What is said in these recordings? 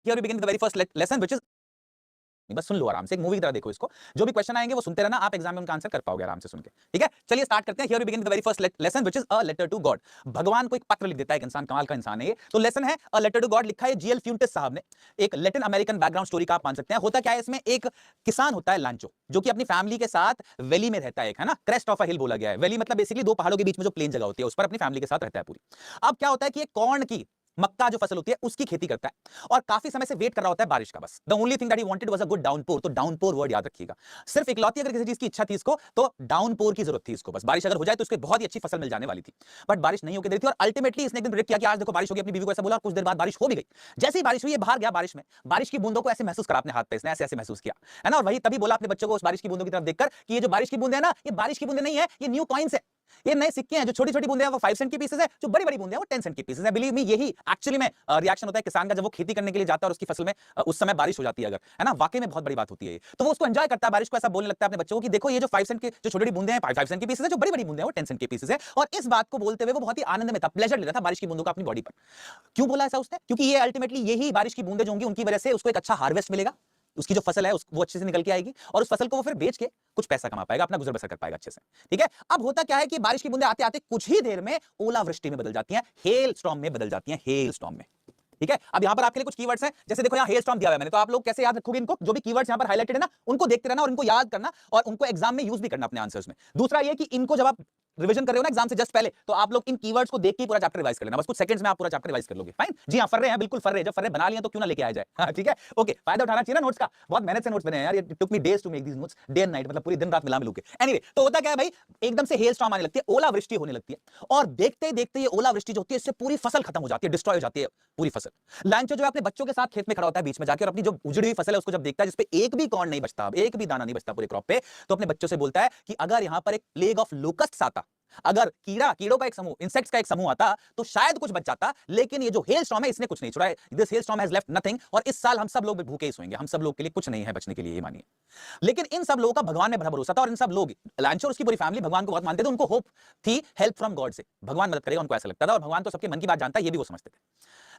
Here we begin the very first lesson which is, बस सुन लो आराम से, एक मूवी की तरह देखो इसको, जो भी क्वेश्चन आएंगे वो सुनते रहना, आप एग्जाम में उनका आंसर कर पाओगे आराम से सुन के, ठीक है। चलिए स्टार्ट करते हैं। Here we begin the very first lesson which is a letter to God. भगवान को एक पत्र लिख देता है एक इंसान, कमाल का इंसान है ये। तो लेसन है अ लेटर टू गॉड, लिखा है जीएल फ्यूंटिस साहब ने। एक लैटिन अमेरिकन बैकग्राउंड स्टोरी का आप मान सकते हैं। होता क्या है इसमें, एक किसान होता है लांचो, जो कि अपनी फैमिली के साथ वैली में रहता है, एक है ना, क्रेस्ट ऑफ अ हिल बोला गया है। वैली मतलब बेसिकली दो पहाड़ों के बीच में जो प्लेन जगह होती है, उस पर अपनी फैमिली के साथ रहता है पूरी। अब क्या होता है कि एक कॉर्न की, मक्का जो फसल होती है उसकी खेती करता है, और काफी समय से वेट कर रहा होता है बारिश का। बस the only thing that he wanted was a good downpour. तो डाउनपोर वर्ड याद रखिएगा, सिर्फ इकलौती अगर किसी चीज की इच्छा थी इसको, तो डाउनपोर की जरूरत थी इसको। बस बारिश अगर हो जाए तो उसको बहुत ही अच्छी फसल मिल जाने वाली थी, बट बारिश नहीं होकर दे रही थी। और अल्टीमेटली इसने एक दिन प्रेडिक्ट किया कि आज देखो बारिश होगी, अपनी बीवी को ऐसा बोला, और कुछ देर बाद बारिश हो भी गई। जैसे ही बारिश हुई, ये बाहर गया बारिश में, बारिश की बूंदों को ऐसे महसूस करा अपने हाथ पे, इसने ऐसे ऐसे महसूस किया, है ना। और वही तभी बोला अपने बच्चों को उस बारिश की बूंदों की तरफ देखकर कि ये जो बारिश की बूंदे है ना, ये बारिश की बूंदे नहीं है, ये न्यू कॉइन्स है, ये नए सिक्के हैं। जो छोटी छोटी बूंदे हैं वो 5 सेंट की पीसेस है, जो बड़ी बड़ी बूंदे हैं वो 10 सेंट की पीसेस है। बिलीव मी, यही एक्चुअली में रिएक्शन होता है किसान का जब वो खेती करने के लिए जाता है और उसकी फसल में उस समय बारिश हो जाती है अगर, है ना। वाकई में बहुत बड़ी बात होती है ये। तो वो उसको एंजॉय करता है बारिश को, ऐसा बोलने लगता है अपने बच्चों को कि देखो ये जो 5 सेंट की जो छोटी छोटी बूंदे हैं 5 सेंट की पीसेस है, जो बड़ी बड़ी बूंदे हैं वो 10 सेंट की पीसेस है। और इस बात को बोलते हुए वो बहुत ही आनंद में था, प्लेजर ले रहा था बारिश की बूंदों का अपनी बॉडी पर। क्यों बोला ऐसा उसने? क्योंकि ये अल्टीमेटली यही बारिश की बूंदे जो होंगी उनकी वजह से उसको एक अच्छा हार्वेस्ट मिलेगा, उसकी जो फसल है वो अच्छे से निकल के आएगी, और उस फसल को वो फिर बेच के कुछ पैसा कमा पाएगा, अपना गुजर बसर कर पाएगा अच्छे से, ठीक है। अब होता क्या है कि बारिश की बूंदें आते आते कुछ ही देर में ओलावृष्टि में बदल जाती हैं, हेल स्टॉर्म में बदल जाती हैं, हेल स्टॉर्म में, ठीक है। अब यहां पर आपके लिए कुछ कीवर्ड्स हैं, जैसे देखो यहां हेल स्टॉर्म दिया हुआ है मैंने, तो आप लोग कैसे याद रखोगे इनको? जो भी कीवर्ड्स यहां पर हाईलाइटेड है ना, उनको देखते रहना और इनको याद करना, और उनको एग्जाम में यूज भी करना अपने आंसर्स में। दूसरा ये कि इनको जब आप रिवीजन कर रहे हो ना एग्जाम से जस्ट पहले, तो आप लोग इन कीवर्ड्स को देख के पूरा चैप्टर रिवाइज कर लेना, बस कुछ सेकंड्स में आप पूरा चैप्टर रिवाइज कर लोगे। फाइन जी हाँ, फर रहे हैं, बिल्कुल फर रहे हैं, जब फर्रे बना लिए तो क्यों ना लेके आ जाए, हाँ ठीक है, ओके। फायदा उठाना चाहिए ना नोट्स का, बहुत मेहनत से नोट्स बने हैं यार, ये took me days to make these notes, day and night, मतलब पूरी दिन रात मिला मिलू के। एनीवे, तो होता क्या है भाई, एकदम से हेल स्टॉर्म आने लगती है, ओलावृष्टि होने लगती है, और देखते ही देखते ये ओलावृष्टि जो होती है इससे पूरी फसल खत्म हो जाती है, डिस्ट्रॉय हो जाती है पूरी फसल। लांचो जो है अपने बच्चों के साथ खेत में खड़ा होता है बीच में जाकर, और अपनी जो उजड़ी हुई फसल है उसको जब देखता है जिसपे एक भी कॉर्न नहीं बचता, एक भी दाना नहीं बचता पूरे क्रॉप पे, तो अपने बच्चों से बोलता है कि अगर यहां पर एक प्लेग ऑफ लोकस्ट्स आता, अगर कीड़ों का एक समूह, इंसेक्ट्स का एक समूह आता, तो शायद कुछ बच जाता, लेकिन ये जो हेल स्टॉर्म है इसने कुछ नहीं छोड़ा है, this hello storm has left nothing, और इस साल हम सब लोग भूखे ही सोएंगे, हम सब लोग के लिए कुछ नहीं है बचने के लिए, ये मानिए। लेकिन इन सब लोगों का भगवान में बड़ा भरोसा था, और इन सब लोग, लांचो और उसकी पूरी फैमिली भगवान को बहुत मानते थे, उनको होप थी हेल्प फ्रॉम गॉड से, भगवान मदद करेगा, उनको ऐसा लगता था, और भगवान तो सबके मन की बात जानता है, ये भी वो समझते थे।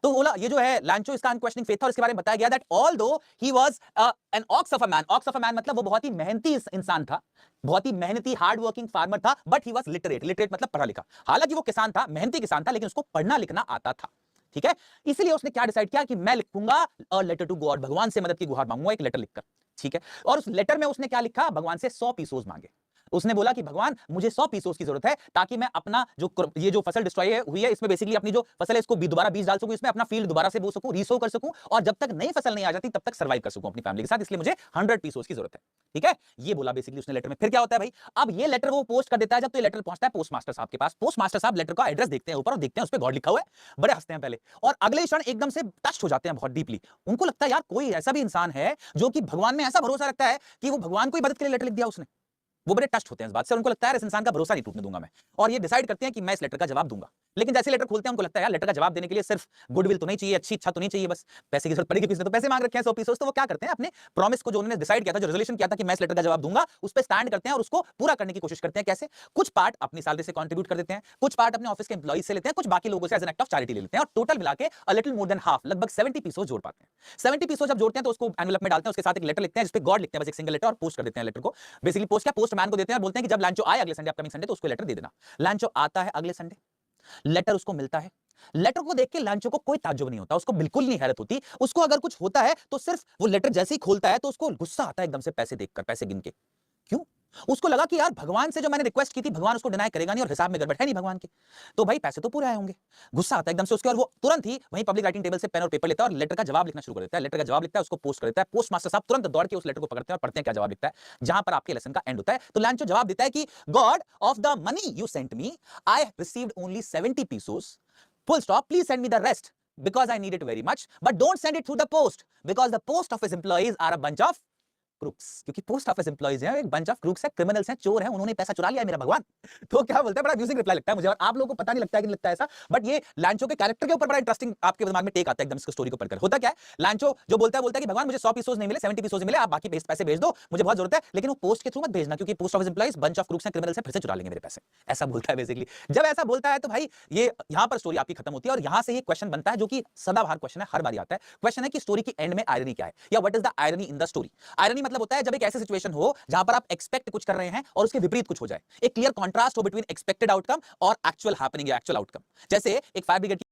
तो बोला ये जो है लांचो, इसका अनक्वेश्चनिंग फेथ था, और इसके बारे में बताया गया that although he was an ox of a man, ox of a man मतलब वो बहुत ही मेहनती इंसान था, बहुत ही मेहनती हार्ड वर्किंग फार्मर था, but he was literate, literate मतलब पढ़ा लिखा। हालांकि वो किसान था, मेहनती किसान था, लेकिन उसको पढ़ना लिखना आता था, ठीक है। इसलिए उसने क्या डिसाइड किया कि मैं लिखूंगा अ लेटर टू गॉड, भगवान से मदद की गुहार मांगूंगा एक लेटर लिखकर, ठीक है। और उस लेटर में उसने क्या लिखा, भगवान से 100 पीसोस मांगे। उसने बोला कि भगवान मुझे 100 पीसोस की जरूरत है, ताकि मैं अपना जो ये जो फसल डिस्ट्रॉय हुई है इसमें बेसिकली अपनी जो फसल है इसको भी दोबारा बीज डाल सकूं, इसमें अपना फील्ड दोबारा से बो सकूं, रीसो कर सकूं, और जब तक नई फसल नहीं आ जाती तब तक सर्वाइव कर सकूं अपनी फैमिली के साथ, इसलिए मुझे 100 पीसोस की जरूरत है, ठीक है। ये बोला बेसिकली उसने लेटर में। फिर क्या होता है भाई, अब ये लेटर वो पोस्ट कर देता है, जब तो ये लेटर पहुंचता है पोस्ट मास्टर साहब के पास, पोस्ट मास्टर साहब लेटर का एड्रेस देखते हैं ऊपर और देखते हैं उस पर गॉड लिखा हुआ है, बड़े हंसते हैं पहले, और अगले क्षण एकदम से टच हो जाते हैं बहुत डीपली। उनको लगता है यार कोई ऐसा भी इंसान है जो कि भगवान में ऐसा भरोसा रखता है कि वो भगवान को ही मदद के लिए लेटर लिख दिया उसने। वो बड़े टच होते हैं इस बात से, और उनको लगता है इस इंसान का भरोसा नहीं टूटने दूंगा मैं, और ये डिसाइड करते हैं कि मैं इस लेटर का जवाब दूंगा। लेकिन जैसे लेटर खोलते हैं उनको लगता है यार लेटर का जवाब देने के लिए सिर्फ गुडविल तो नहीं चाहिए, अच्छी इच्छा तो नहीं चाहिए, बस पैसे की जरूरत पड़ेगी, किसी ने तो पैसे मांग रखे हैं 100 पीसोस, तो वो क्या करते हैं अपने प्रॉमिस को जो उन्होंने डिसाइड किया था, जो रेजोल्यूशन किया था कि मैं इस लेटर का जवाब दूंगा, उस पर स्टैंड करते हैं और उसको पूरा करने की कोशिश करते हैं। कैसे? कुछ पार्ट अपनी सैलरी से कंट्रीब्यूट कर देते हैं, कुछ पार्ट अपने ऑफिस के एम्प्लॉइज से लेते हैं, कुछ बाकी लोगों से as an act of charity ले लेते हैं, और टोटल मिला के a little more than half, लगभग 70 पीसोस जोड़ पाते हैं। 70 पीसोस जब जोड़ते हैं तो उसको एनवेलप में डालते हैं, उसके साथ एक लेटर लिखते हैं जिस पे गॉड लिखते हैं, बस एक सिंगल लेटर, और पोस्ट कर देते हैं लेटर को। बेसिकली पोस्ट क्या, पोस्टमैन को देते हैं और बोलते हैं कि जब लांचो आए अगले संडे, अपकमिंग संडे, तो उसको लेटर दे देना। लांचो आता है अगले संडे, लेटर उसको मिलता है। लेटर को देख के लांचो को कोई ताज्जुब नहीं होता, उसको बिल्कुल नहीं हैरत होती। उसको अगर कुछ होता है तो सिर्फ वो लेटर जैसे ही खोलता है तो उसको गुस्सा आता है एकदम से, पैसे देखकर, पैसे गिन के। क्यों? उसको लगा कि यार भगवान से जो मैंने रिक्वेस्ट की थी भगवान उसको डिनाई करेगा नहीं, और हिसाब में गड़बड़ है नहीं भगवान के, तो भाई पैसे तो पूरे आए होंगे। गुस्सा आता है एकदम से उसके, और वो तुरंत ही वहीं पब्लिक राइटिंग टेबल से पेन और पेपर लेता है और लेटर का जवाब लिखना शुरू कर देता है। लेटर का जवाब लिखता है, उसको पोस्ट कर देता है। पोस्ट मास्टर साहब तुरंत दौड़ के उस लेटर को पकड़ते हैं और पढ़ते हैं क्या जवाब लिखता है, जहां पर आपके लेसन का एंड होता है। तो लांचो जवाब देता है कि God of the money you sent me, I received only 70 pesos, full stop, please send me the rest because I need it very much, but don't send it through the post because the post office employees are a bunch of crooks, क्योंकि post office employees हैं, एक bunch of crooks है, criminals हैं, चोर हैं, उन्होंने पैसा चुरा लिया है मेरा भगवान। तो क्या बोलता है, बड़ा म्यूजिक रिप्लाई लगता है मुझे, और आप लोगों को पता नहीं लगता है कि नहीं लगता ऐसा, बट ये लांचो के कैरेक्टर के ऊपर बड़ा इंटरेस्टिंग आपके दिमाग में टेक आता है एकदम इसको स्टोरी को पढ़कर। होता क्या है, लांचो जो बोलता है कि भगवान मुझे 100 पीसोस नहीं मिले, 70 पीसोस मिले, आप बाकी पैसे भेज दो, मुझे बहुत जरूरत है, लेकिन वो पोस्ट के थ्रू मत भेजना, क्योंकि post office employees bunch of crooks हैं, क्रिमिनल्स हैं, फिर से चुरा लेंगे मेरे पैसे। ऐसा बोलता है बेसिकली। जब ऐसा बोलता है तो भाई ये यहां पर स्टोरी आपकी खत्म होती है, और यहां से ये क्वेश्चन बनता है जो कि सदाबहार क्वेश्चन है, हर बार आता है। क्वेश्चन है कि स्टोरी की एंड में आयरनी क्या है, या what is the irony in the story. Irony मतलब होता है जब एक ऐसी सिचुएशन हो जहां पर आप एक्सपेक्ट कुछ कर रहे हैं और उसके विपरीत कुछ हो जाए, एक क्लियर कॉन्ट्रास्ट हो बिटवीन एक्सपेक्टेड आउटकम और एक्चुअल हैपनिंग या एक्चुअल आउटकम। जैसे एक फायर ब्रिगेड